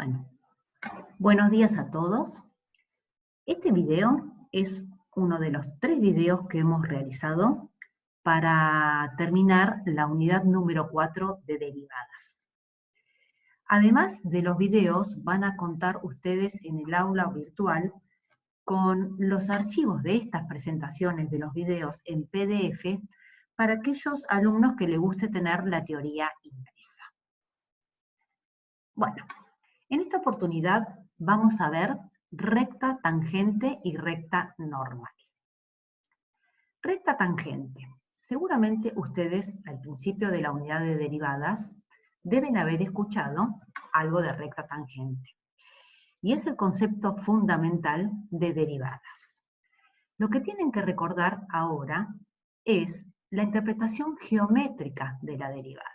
Bueno, buenos días a todos. Este video es uno de los 3 videos que hemos realizado para terminar la unidad número 4 de derivadas. Además de los videos, van a contar ustedes en el aula virtual con los archivos de estas presentaciones de los videos en PDF para aquellos alumnos que les guste tener la teoría impresa. Bueno, en esta oportunidad vamos a ver recta tangente y recta normal. Recta tangente. Seguramente ustedes al principio de la unidad de derivadas deben haber escuchado algo de recta tangente. Y es el concepto fundamental de derivadas. Lo que tienen que recordar ahora es la interpretación geométrica de la derivada.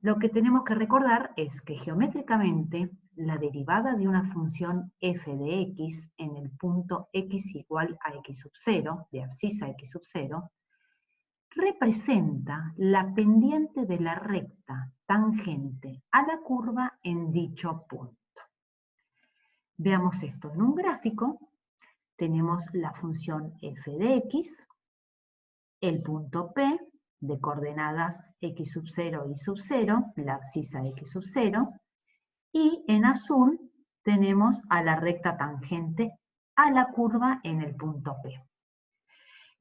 Lo que tenemos que recordar es que geométricamente la derivada de una función f de x en el punto x igual a x sub 0, de abscisa x sub 0, representa la pendiente de la recta tangente a la curva en dicho punto. Veamos esto en un gráfico. Tenemos la función f de x, el punto P, de coordenadas x sub 0 y sub 0, la abscisa x sub 0, y en azul tenemos a la recta tangente a la curva en el punto P.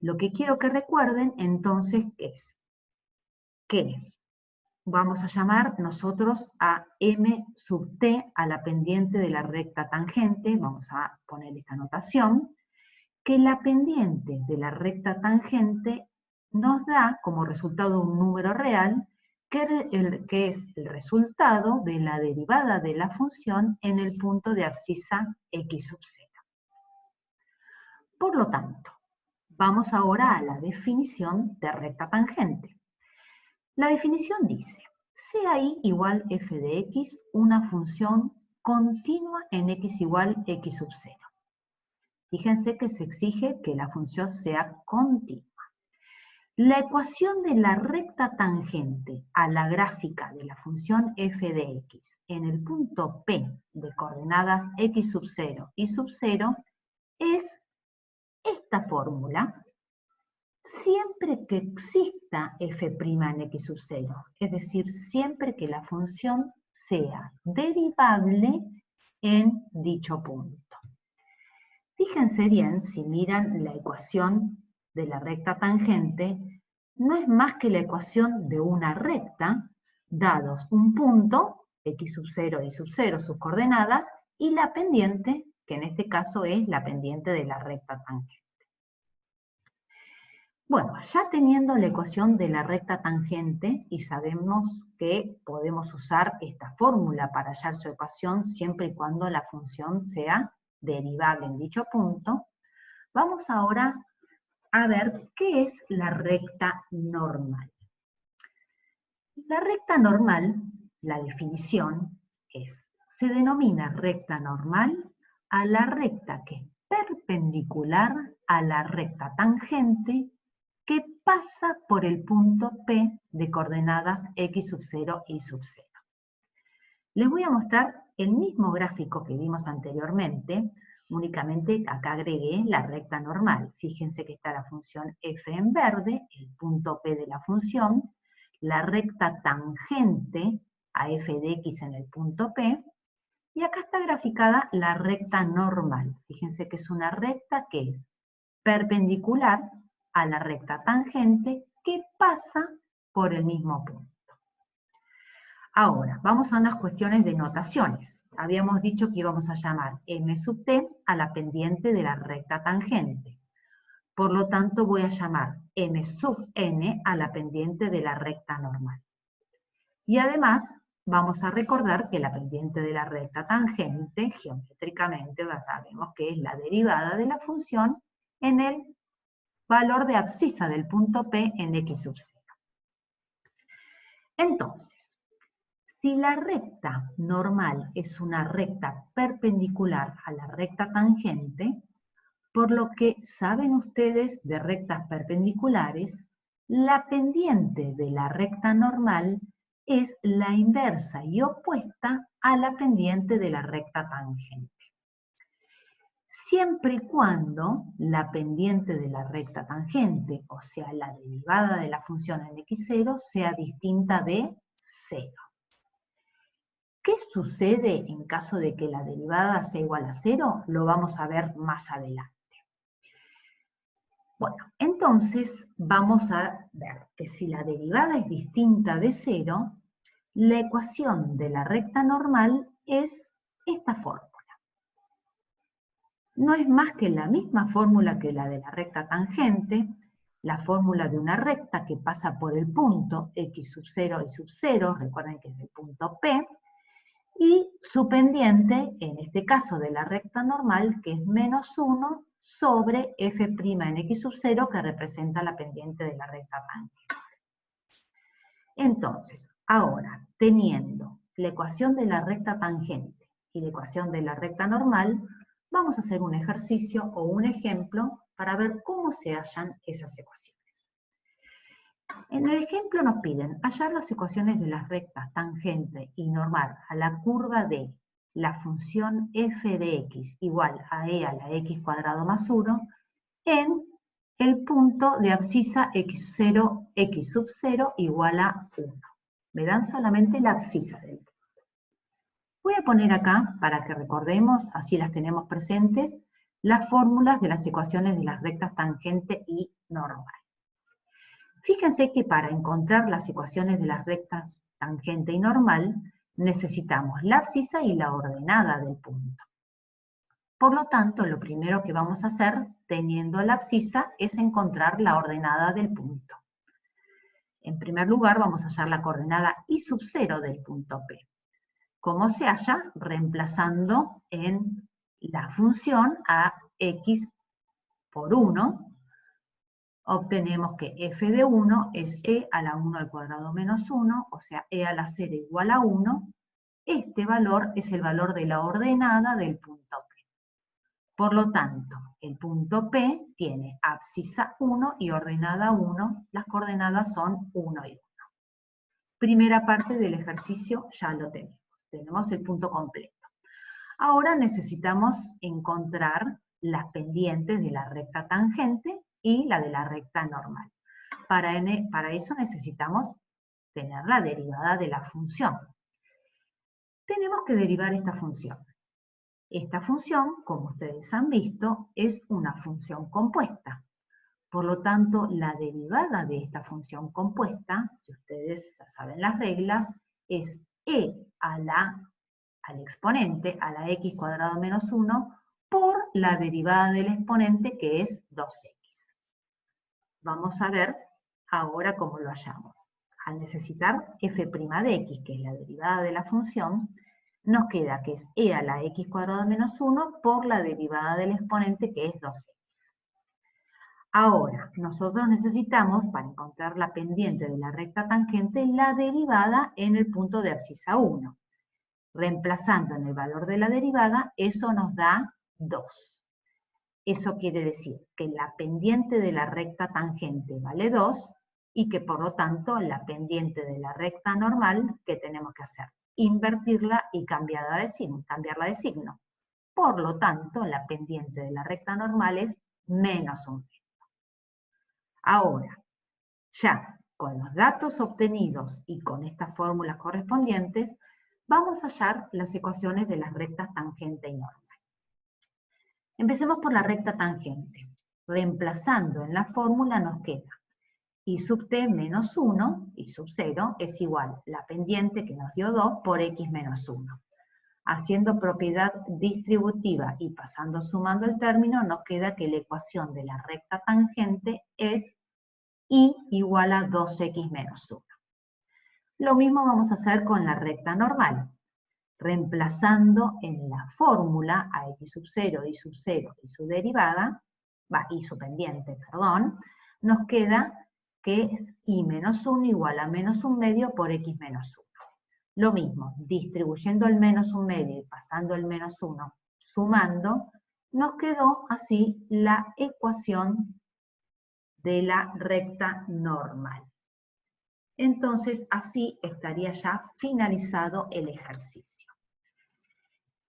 Lo que quiero que recuerden entonces es que vamos a llamar nosotros a m sub t a la pendiente de la recta tangente, vamos a poner esta notación, que la pendiente de la recta tangente nos da como resultado un número real que es el resultado de la derivada de la función en el punto de abscisa x sub 0. Por lo tanto, vamos ahora a la definición de recta tangente. La definición dice, sea i igual f de x una función continua en x igual x sub 0. Fíjense que se exige que la función sea continua. La ecuación de la recta tangente a la gráfica de la función f de x en el punto P de coordenadas x sub 0 y sub 0 es esta fórmula siempre que exista f' en x sub 0, es decir, siempre que la función sea derivable en dicho punto. Fíjense bien, si miran la ecuación de la recta tangente, no es más que la ecuación de una recta, dados un punto, x sub 0 y sub 0, sus coordenadas, y la pendiente, que en este caso es la pendiente de la recta tangente. Bueno, ya teniendo la ecuación de la recta tangente, y sabemos que podemos usar esta fórmula para hallar su ecuación siempre y cuando la función sea derivable en dicho punto, vamos ahora a ver qué es la recta normal. La recta normal, la definición es, se denomina recta normal a la recta que es perpendicular a la recta tangente que pasa por el punto P de coordenadas x sub 0 y sub 0. Les voy a mostrar el mismo gráfico que vimos anteriormente, únicamente acá agregué la recta normal. Fíjense que está la función f en verde, el punto P de la función, la recta tangente a f de x en el punto P, y acá está graficada la recta normal. Fíjense que es una recta que es perpendicular a la recta tangente que pasa por el mismo punto. Ahora, vamos a unas cuestiones de notaciones. Habíamos dicho que íbamos a llamar m sub t a la pendiente de la recta tangente. Por lo tanto, voy a llamar m sub n a la pendiente de la recta normal. Y además, vamos a recordar que la pendiente de la recta tangente, geométricamente, ya sabemos que es la derivada de la función en el valor de abscisa del punto P en x sub 0. Entonces, si la recta normal es una recta perpendicular a la recta tangente, por lo que saben ustedes de rectas perpendiculares, la pendiente de la recta normal es la inversa y opuesta a la pendiente de la recta tangente. Siempre y cuando la pendiente de la recta tangente, o sea, la derivada de la función en x0, sea distinta de 0. ¿Qué sucede en caso de que la derivada sea igual a 0? Lo vamos a ver más adelante. Bueno, entonces vamos a ver que si la derivada es distinta de 0, la ecuación de la recta normal es esta fórmula. No es más que la misma fórmula que la de la recta tangente, la fórmula de una recta que pasa por el punto x sub 0 y sub 0, recuerden que es el punto P, y su pendiente, en este caso de la recta normal, que es menos 1 sobre f' en x sub 0, que representa la pendiente de la recta tangente. Entonces, ahora, teniendo la ecuación de la recta tangente y la ecuación de la recta normal, vamos a hacer un ejercicio o un ejemplo para ver cómo se hallan esas ecuaciones. En el ejemplo nos piden hallar las ecuaciones de las rectas tangente y normal a la curva de la función f de x igual a e a la x cuadrado más 1 en el punto de abscisa x0, x sub 0 igual a 1. Me dan solamente la abscisa del punto. Voy a poner acá, para que recordemos, así las tenemos presentes, las fórmulas de las ecuaciones de las rectas tangente y normal. Fíjense que para encontrar las ecuaciones de las rectas tangente y normal, necesitamos la abscisa y la ordenada del punto. Por lo tanto, lo primero que vamos a hacer, teniendo la abscisa, es encontrar la ordenada del punto. En primer lugar, vamos a hallar la coordenada y sub 0 del punto P. ¿Cómo se halla? Reemplazando en la función a x por 1, obtenemos que f de 1 es e a la 1 al cuadrado menos 1, o sea, e a la 0 igual a 1. Este valor es el valor de la ordenada del punto P. Por lo tanto, el punto P tiene abscisa 1 y ordenada 1. Las coordenadas son 1 y 1. Primera parte del ejercicio ya lo tenemos. Tenemos el punto completo. Ahora necesitamos encontrar las pendientes de la recta tangente y la de la recta normal. Para eso necesitamos tener la derivada de la función. Tenemos que derivar esta función. Esta función, como ustedes han visto, es una función compuesta. Por lo tanto, la derivada de esta función compuesta, si ustedes ya saben las reglas, es e al exponente, a la x cuadrado menos 1, por la derivada del exponente, que es 2x. Vamos a ver ahora cómo lo hallamos. Al necesitar f' de x, que es la derivada de la función, nos queda que es e a la x cuadrado menos 1 por la derivada del exponente, que es 2x. Ahora, nosotros necesitamos, para encontrar la pendiente de la recta tangente, la derivada en el punto de abscisa 1. Reemplazando en el valor de la derivada, eso nos da 2. Eso quiere decir que la pendiente de la recta tangente vale 2 y que por lo tanto la pendiente de la recta normal, ¿qué tenemos que hacer? Invertirla y cambiarla de signo. Por lo tanto, la pendiente de la recta normal es menos 1. Ahora, ya con los datos obtenidos y con estas fórmulas correspondientes, vamos a hallar las ecuaciones de las rectas tangente y normal. Empecemos por la recta tangente. Reemplazando en la fórmula nos queda y sub t menos 1, y sub 0, es igual la pendiente que nos dio 2 por x menos 1. Haciendo propiedad distributiva y sumando el término, nos queda que la ecuación de la recta tangente es y igual a 2x menos 1. Lo mismo vamos a hacer con la recta normal. Reemplazando en la fórmula a x sub 0 y su derivada, y su pendiente, perdón, nos queda que es y menos 1 igual a menos 1 medio por x menos 1. Lo mismo, distribuyendo el menos 1 medio y pasando el menos 1, sumando, nos quedó así la ecuación de la recta normal. Entonces, así estaría ya finalizado el ejercicio.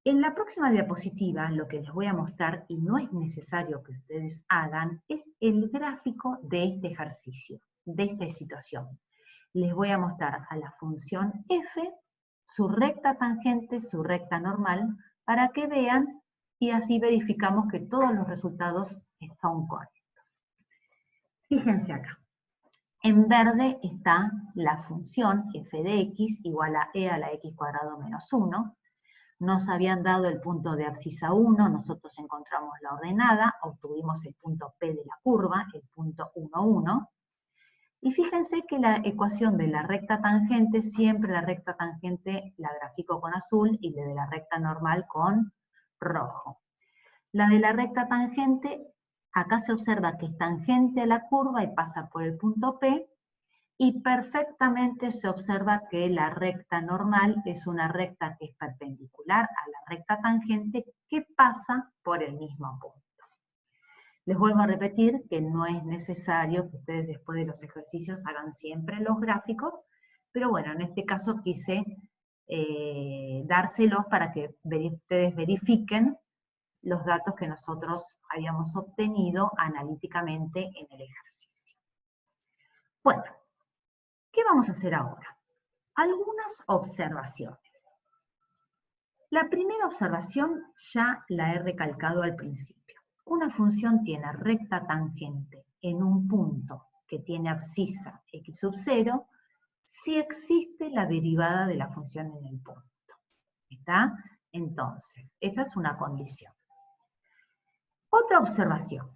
En la próxima diapositiva, lo que les voy a mostrar, y no es necesario que ustedes hagan, es el gráfico de este ejercicio, de esta situación. Les voy a mostrar a la función f, su recta tangente, su recta normal, para que vean y así verificamos que todos los resultados son correctos. Fíjense acá. En verde está la función f de x igual a e a la x cuadrado menos 1. Nos habían dado el punto de abscisa 1, nosotros encontramos la ordenada, obtuvimos el punto P de la curva, el punto 1, 1. Y fíjense que la ecuación de la recta tangente, siempre la recta tangente la grafico con azul y la de la recta normal con rojo. La de la recta tangente, acá se observa que es tangente a la curva y pasa por el punto P, y perfectamente se observa que la recta normal es una recta que es perpendicular a la recta tangente que pasa por el mismo punto. Les vuelvo a repetir que no es necesario que ustedes después de los ejercicios hagan siempre los gráficos, pero bueno, en este caso quise dárselos para que ustedes verifiquen los datos que nosotros habíamos obtenido analíticamente en el ejercicio. Bueno, ¿qué vamos a hacer ahora? Algunas observaciones. La primera observación ya la he recalcado al principio. Una función tiene recta tangente en un punto que tiene abscisa x sub 0 si existe la derivada de la función en el punto. ¿Está? Entonces, esa es una condición. Otra observación.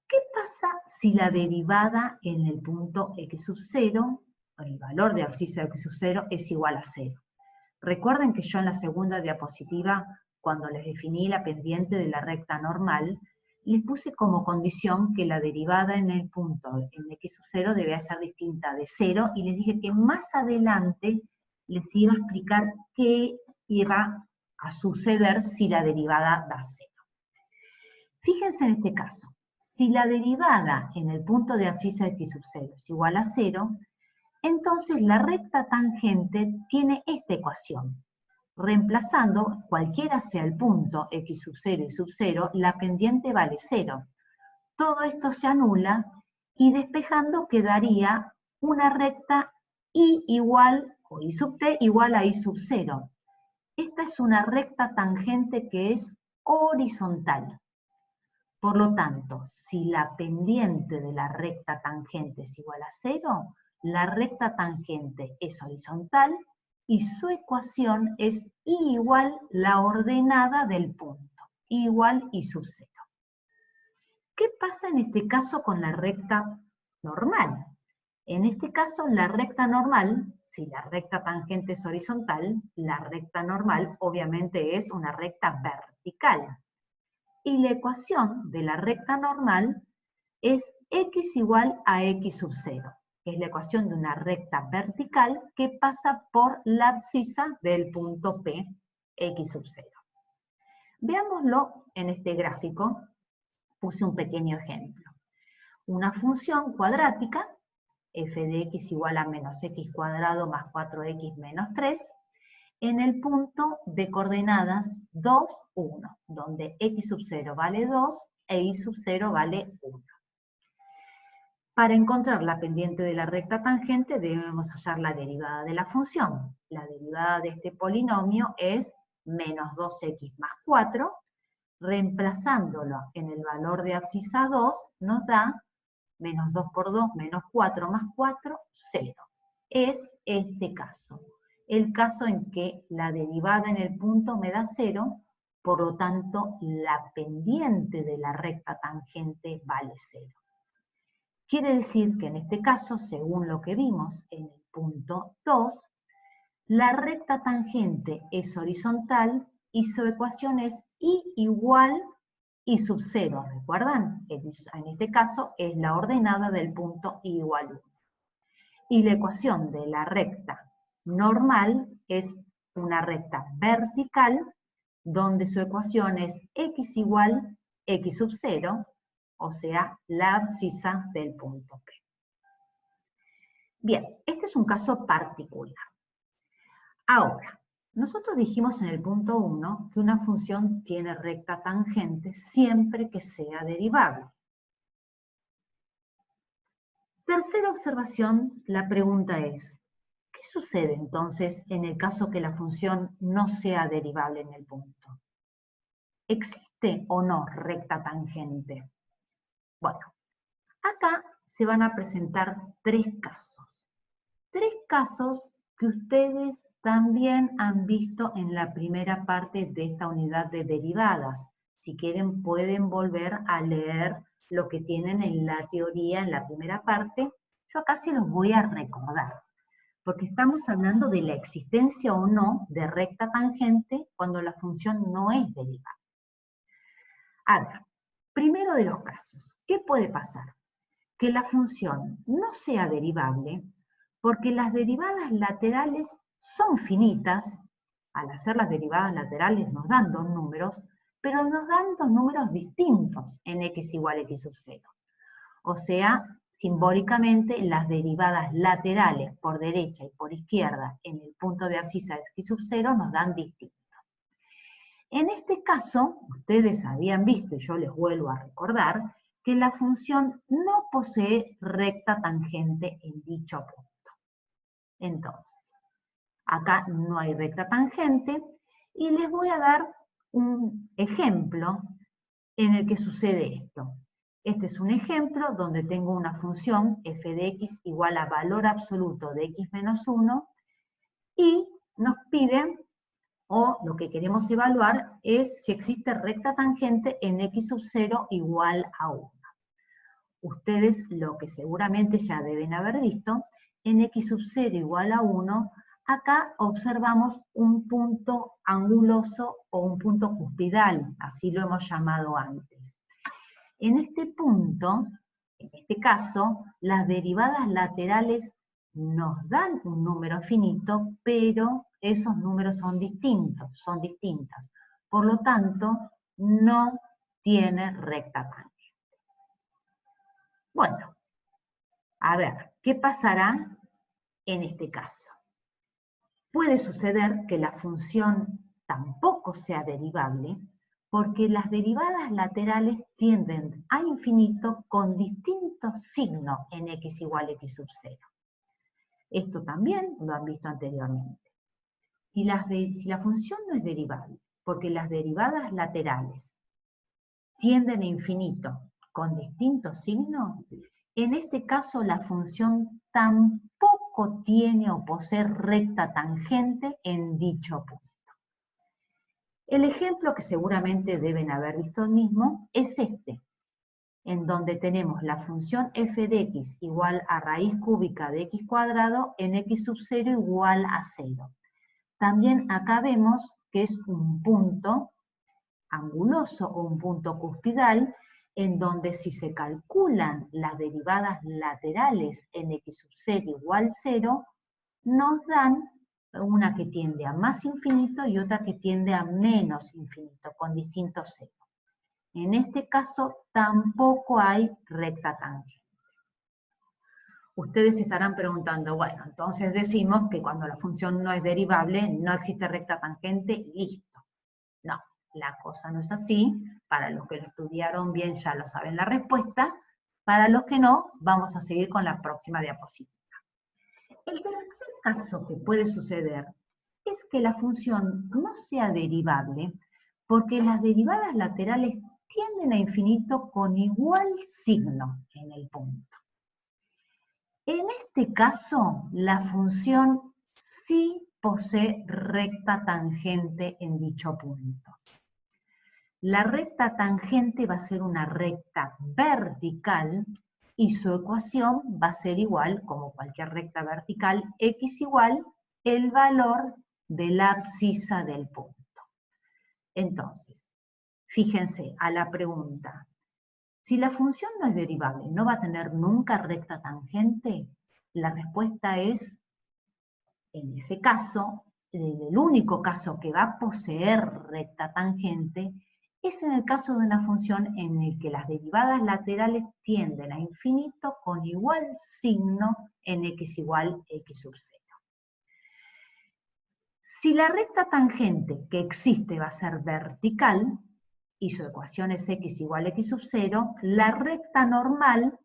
¿Qué pasa si la derivada en el punto x sub 0, el valor de abscisa de x sub 0, es igual a 0? Recuerden que yo en la segunda diapositiva, cuando les definí la pendiente de la recta normal, les puse como condición que la derivada en el punto en x sub 0 debía ser distinta de 0, y les dije que más adelante les iba a explicar qué iba a suceder si la derivada da 0. Fíjense en este caso, si la derivada en el punto de abscisa de x sub 0 es igual a 0, entonces la recta tangente tiene esta ecuación. Reemplazando, cualquiera sea el punto x sub 0 y sub 0, la pendiente vale 0. Todo esto se anula y despejando quedaría una recta y igual, o y sub t igual a y sub 0. Esta es una recta tangente que es horizontal. Por lo tanto, si la pendiente de la recta tangente es igual a 0, la recta tangente es horizontal y su ecuación es y igual la ordenada del punto, igual y sub 0. ¿Qué pasa en este caso con la recta normal? En este caso, la recta normal, si la recta tangente es horizontal, la recta normal obviamente es una recta vertical. Y la ecuación de la recta normal es x igual a x sub 0, que es la ecuación de una recta vertical que pasa por la abscisa del punto P, x sub 0. Veámoslo en este gráfico, puse un pequeño ejemplo. Una función cuadrática, f de x igual a menos x cuadrado más 4x menos 3, en el punto de coordenadas 2, 1, donde x sub 0 vale 2 e y sub 0 vale 1. Para encontrar la pendiente de la recta tangente debemos hallar la derivada de la función. La derivada de este polinomio es menos 2x más 4, reemplazándolo en el valor de abscisa 2 nos da menos 2 por 2, menos 4 más 4, 0. Es este caso. El caso en que la derivada en el punto me da 0, por lo tanto la pendiente de la recta tangente vale 0. Quiere decir que en este caso, según lo que vimos en el punto 2, la recta tangente es horizontal y su ecuación es y igual y sub 0, ¿recuerdan? En este caso es la ordenada del punto y igual 1. Y la ecuación de la recta normal es una recta vertical donde su ecuación es x igual x sub 0, o sea, la abscisa del punto P. Bien, este es un caso particular. Ahora, nosotros dijimos en el punto 1 que una función tiene recta tangente siempre que sea derivable. Tercera observación, la pregunta es, ¿qué sucede entonces en el caso que la función no sea derivable en el punto? ¿Existe o no recta tangente? Bueno, acá se van a presentar tres casos. Tres casos que ustedes también han visto en la primera parte de esta unidad de derivadas. Si quieren pueden volver a leer lo que tienen en la teoría en la primera parte. Yo acá se los voy a recordar, porque estamos hablando de la existencia o no de recta tangente cuando la función no es derivada. A ver, primero de los casos, ¿qué puede pasar? Que la función no sea derivable porque las derivadas laterales son finitas. Al hacer las derivadas laterales nos dan dos números, pero nos dan dos números distintos en x igual a x sub 0. O sea, simbólicamente las derivadas laterales por derecha y por izquierda en el punto de abscisa de x sub 0 nos dan distintos. En este caso, ustedes habían visto, y yo les vuelvo a recordar, que la función no posee recta tangente en dicho punto. Entonces, acá no hay recta tangente, y les voy a dar un ejemplo en el que sucede esto. Este es un ejemplo donde tengo una función f de x igual a valor absoluto de x menos 1, y nos piden, o lo que queremos evaluar es si existe recta tangente en x sub 0 igual a 1. Ustedes lo que seguramente ya deben haber visto, en x sub 0 igual a 1, acá observamos un punto anguloso o un punto cuspidal, así lo hemos llamado antes. En este punto, en este caso, las derivadas laterales nos dan un número finito, pero esos números son distintas. Por lo tanto, no tiene recta tangente. Bueno, a ver, ¿qué pasará en este caso? Puede suceder que la función tampoco sea derivable, porque las derivadas laterales tienden a infinito con distintos signos en x igual a x sub 0. Esto también lo han visto anteriormente. Y si la función no es derivable, porque las derivadas laterales tienden a infinito con distintos signos, en este caso la función tampoco tiene o posee recta tangente en dicho punto. El ejemplo que seguramente deben haber visto el mismo es este, en donde tenemos la función f de x igual a raíz cúbica de x cuadrado en x sub 0 igual a 0. También acá vemos que es un punto anguloso o un punto cuspidal, en donde si se calculan las derivadas laterales en x sub 0 igual 0, nos dan una que tiende a más infinito y otra que tiende a menos infinito, con distintos ceros. En este caso tampoco hay recta tangente. Ustedes se estarán preguntando, bueno, entonces decimos que cuando la función no es derivable, no existe recta tangente y listo. No, la cosa no es así. Para los que lo estudiaron bien ya lo saben la respuesta. Para los que no, vamos a seguir con la próxima diapositiva. El tercer caso que puede suceder es que la función no sea derivable porque las derivadas laterales tienden a infinito con igual signo en el punto. En este caso, la función sí posee recta tangente en dicho punto. La recta tangente va a ser una recta vertical y su ecuación va a ser igual, como cualquier recta vertical, x igual el valor de la abscisa del punto. Entonces, fíjense a la pregunta, si la función no es derivable, ¿no va a tener nunca recta tangente? La respuesta es, en ese caso, el único caso que va a poseer recta tangente es en el caso de una función en el que las derivadas laterales tienden a infinito con igual signo en x igual x sub 0. Si la recta tangente que existe va a ser vertical, y su ecuación es x igual a x sub 0, la recta normal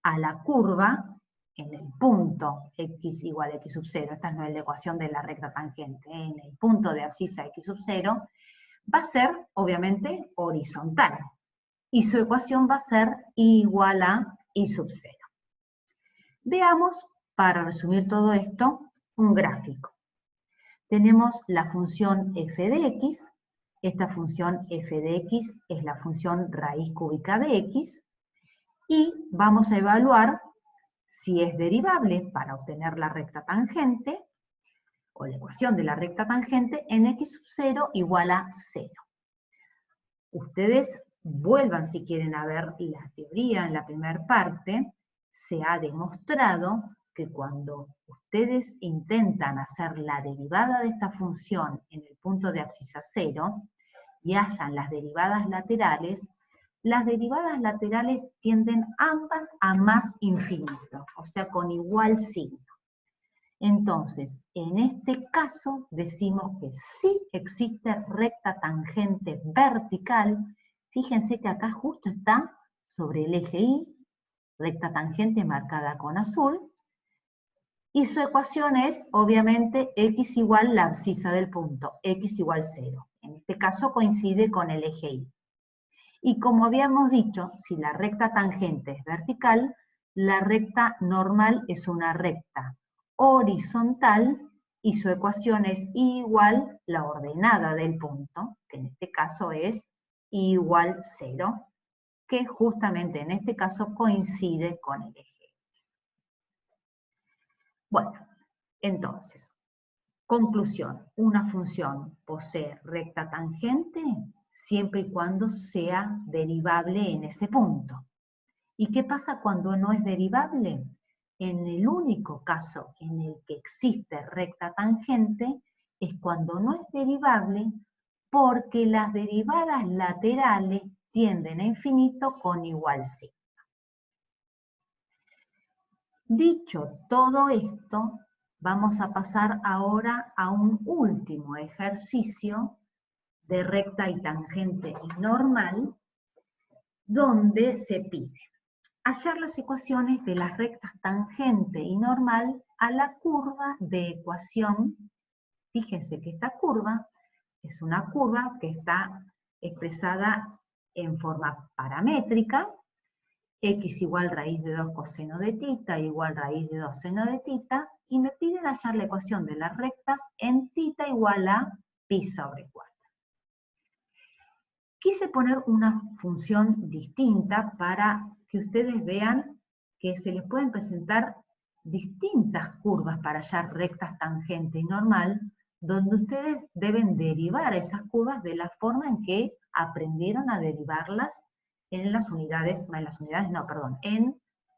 a la curva en el punto x igual a x sub 0, esta no es la ecuación de la recta tangente, en el punto de abscisa x sub 0, va a ser, obviamente, horizontal. Y su ecuación va a ser igual a y sub 0. Veamos, para resumir todo esto, un gráfico. Tenemos la función f de x. Esta función f de x es la función raíz cúbica de x. Y vamos a evaluar si es derivable para obtener la recta tangente, o la ecuación de la recta tangente, en x sub 0 igual a 0. Ustedes vuelvan si quieren a ver la teoría en la primera parte. Se ha demostrado que cuando ustedes intentan hacer la derivada de esta función en el punto de abscisa 0 y hallan las derivadas laterales tienden ambas a más infinito, o sea, con igual signo. Entonces, en este caso, decimos que sí existe recta tangente vertical. Fíjense que acá justo está sobre el eje Y, recta tangente marcada con azul, y su ecuación es, obviamente, x igual la abscisa del punto, x igual 0. En este caso coincide con el eje Y. Y como habíamos dicho, si la recta tangente es vertical, la recta normal es una recta horizontal y su ecuación es igual la ordenada del punto, que en este caso es igual 0, que justamente en este caso coincide con el eje X. Bueno, entonces, conclusión, una función posee recta tangente siempre y cuando sea derivable en ese punto. ¿Y qué pasa cuando no es derivable? En el único caso en el que existe recta tangente es cuando no es derivable porque las derivadas laterales tienden a infinito con igual signo. Dicho todo esto, vamos a pasar ahora a un último ejercicio de recta y tangente y normal, donde se pide hallar las ecuaciones de las rectas tangente y normal a la curva de ecuación. Fíjense que esta curva es una curva que está expresada en forma paramétrica, x igual raíz de 2 coseno de tita igual raíz de 2 seno de tita, y me piden hallar la ecuación de las rectas en tita igual a pi sobre 4. Quise poner una función distinta para que ustedes vean que se les pueden presentar distintas curvas para hallar rectas tangente y normal, donde ustedes deben derivar esas curvas de la forma en que aprendieron a derivarlas en las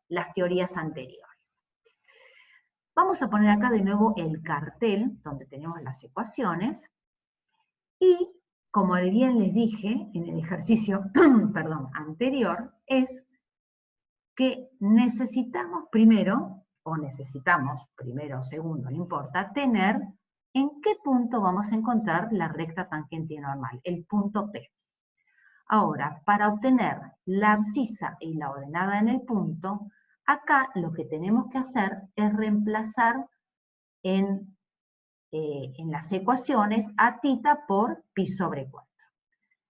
las teorías anteriores. Vamos a poner acá de nuevo el cartel donde tenemos las ecuaciones y, como bien les dije en el ejercicio anterior, es que necesitamos primero o segundo, no importa, tener en qué punto vamos a encontrar la recta tangente normal, el punto P. Ahora, para obtener la abscisa y la ordenada en el punto, acá lo que tenemos que hacer es reemplazar en las ecuaciones a tita por pi sobre 4.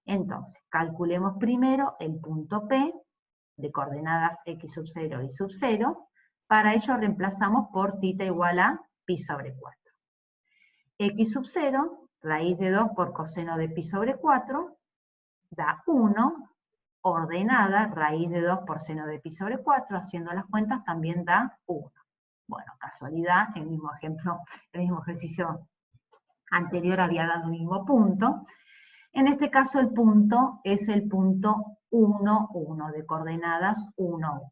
Entonces, calculemos primero el punto P de coordenadas x sub 0 y sub 0. Para ello reemplazamos por tita igual a pi sobre 4. X sub 0, raíz de 2 por coseno de pi sobre 4, da 1, ordenada, raíz de 2 por seno de pi sobre 4, haciendo las cuentas también da 1. Bueno, casualidad, el mismo ejercicio anterior había dado el mismo punto. En este caso el punto es el punto 1, 1, de coordenadas 1, 1.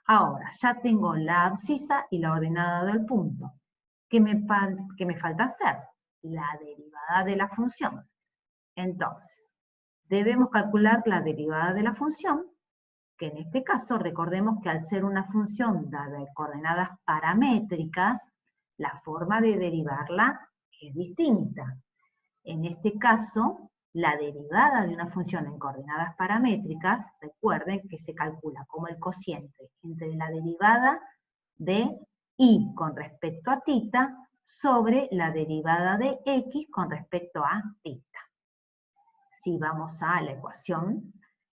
Ahora, ya tengo la abscisa y la ordenada del punto. ¿Qué me falta hacer? La derivada de la función. Entonces, debemos calcular la derivada de la función, que en este caso recordemos que al ser una función dada en coordenadas paramétricas, la forma de derivarla es distinta. En este caso, la derivada de una función en coordenadas paramétricas, recuerden que se calcula como el cociente entre la derivada de y con respecto a θ sobre la derivada de x con respecto a θ. Si vamos a la ecuación,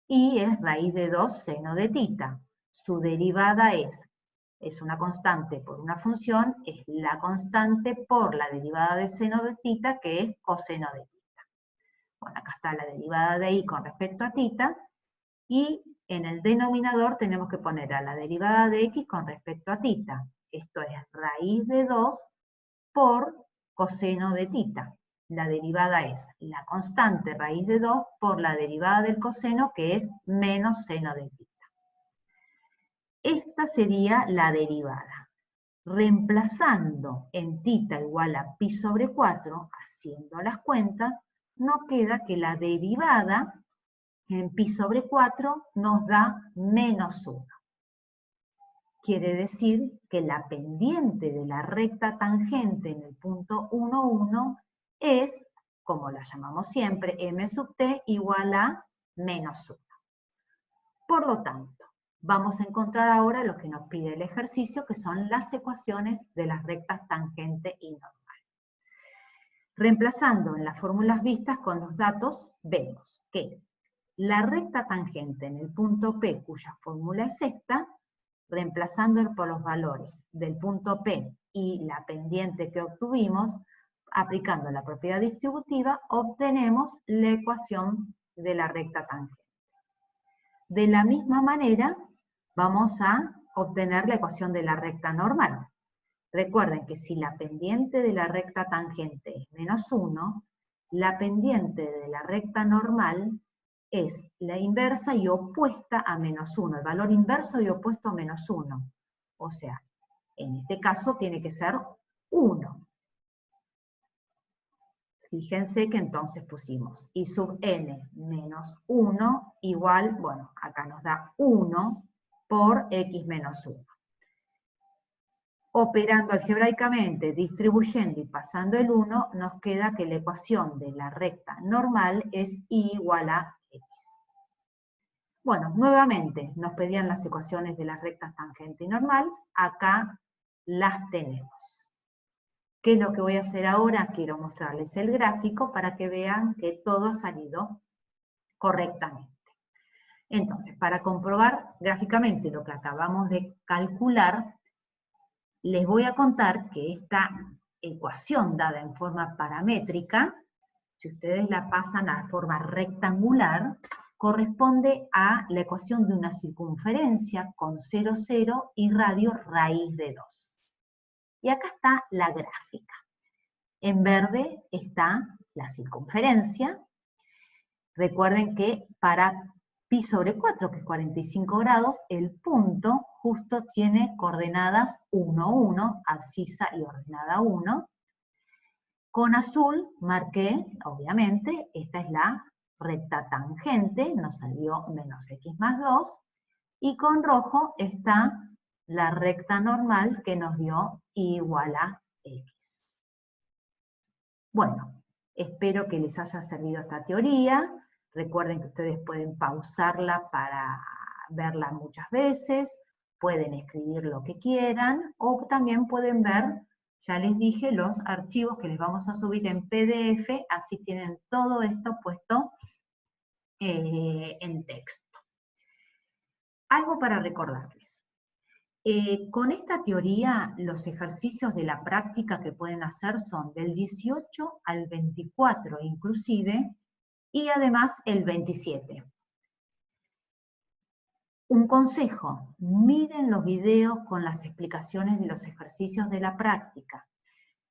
y es raíz de 2 seno de θ. Su derivada es una constante por una función, es la constante por la derivada de seno de θ, que es coseno de θ. Bueno, acá está la derivada de y con respecto a θ, y en el denominador tenemos que poner a la derivada de x con respecto a θ. Esto es raíz de 2 por coseno de θ. La derivada es la constante raíz de 2 por la derivada del coseno, que es menos seno de θ. Esta sería la derivada. Reemplazando en θ igual a pi sobre 4, haciendo las cuentas, nos queda que la derivada en pi sobre 4 nos da menos 1. Quiere decir que la pendiente de la recta tangente en el punto 1, 1 es, como la llamamos siempre, m sub t igual a menos 1. Por lo tanto, vamos a encontrar ahora lo que nos pide el ejercicio, que son las ecuaciones de las rectas tangente y normal. Reemplazando en las fórmulas vistas con los datos, vemos que la recta tangente en el punto P, cuya fórmula es esta, reemplazando por los valores del punto P y la pendiente que obtuvimos, aplicando la propiedad distributiva, obtenemos la ecuación de la recta tangente. De la misma manera, vamos a obtener la ecuación de la recta normal. Recuerden que si la pendiente de la recta tangente es menos 1, la pendiente de la recta normal es la inversa y opuesta a menos 1, el valor inverso y opuesto a menos 1. O sea, en este caso tiene que ser 1. Fíjense que entonces pusimos i sub n menos 1 igual, bueno, acá nos da 1 por x menos 1. Operando algebraicamente, distribuyendo y pasando el 1, nos queda que la ecuación de la recta normal es i igual a x. Bueno, nuevamente nos pedían las ecuaciones de las rectas tangente y normal, acá las tenemos. ¿Qué es lo que voy a hacer ahora? Quiero mostrarles el gráfico para que vean que todo ha salido correctamente. Entonces, para comprobar gráficamente lo que acabamos de calcular, les voy a contar que esta ecuación dada en forma paramétrica, si ustedes la pasan a forma rectangular, corresponde a la ecuación de una circunferencia con 0, 0 y radio raíz de 2. Y acá está la gráfica. En verde está la circunferencia. Recuerden que para pi sobre 4, que es 45 grados, el punto justo tiene coordenadas 1, 1, abscisa y ordenada 1. Con azul marqué, obviamente, esta es la recta tangente, nos salió menos x más 2, y con rojo está la recta normal que nos dio i igual a x. Bueno, espero que les haya servido esta teoría. Recuerden que ustedes pueden pausarla para verla muchas veces, pueden escribir lo que quieran, o también pueden ver, ya les dije, los archivos que les vamos a subir en PDF, así tienen todo esto puesto en texto. Algo para recordarles. Con esta teoría, los ejercicios de la práctica que pueden hacer son del 18 al 24 inclusive, y además el 27. Un consejo, miren los videos con las explicaciones de los ejercicios de la práctica.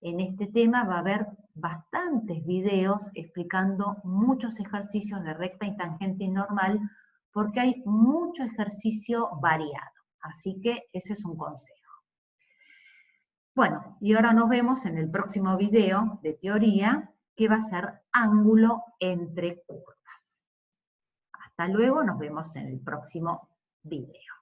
En este tema va a haber bastantes videos explicando muchos ejercicios de recta y tangente y normal, porque hay mucho ejercicio variado. Así que ese es un consejo. Bueno, y ahora nos vemos en el próximo video de teoría, que va a ser ángulo entre curvas. Hasta luego, nos vemos en el próximo video.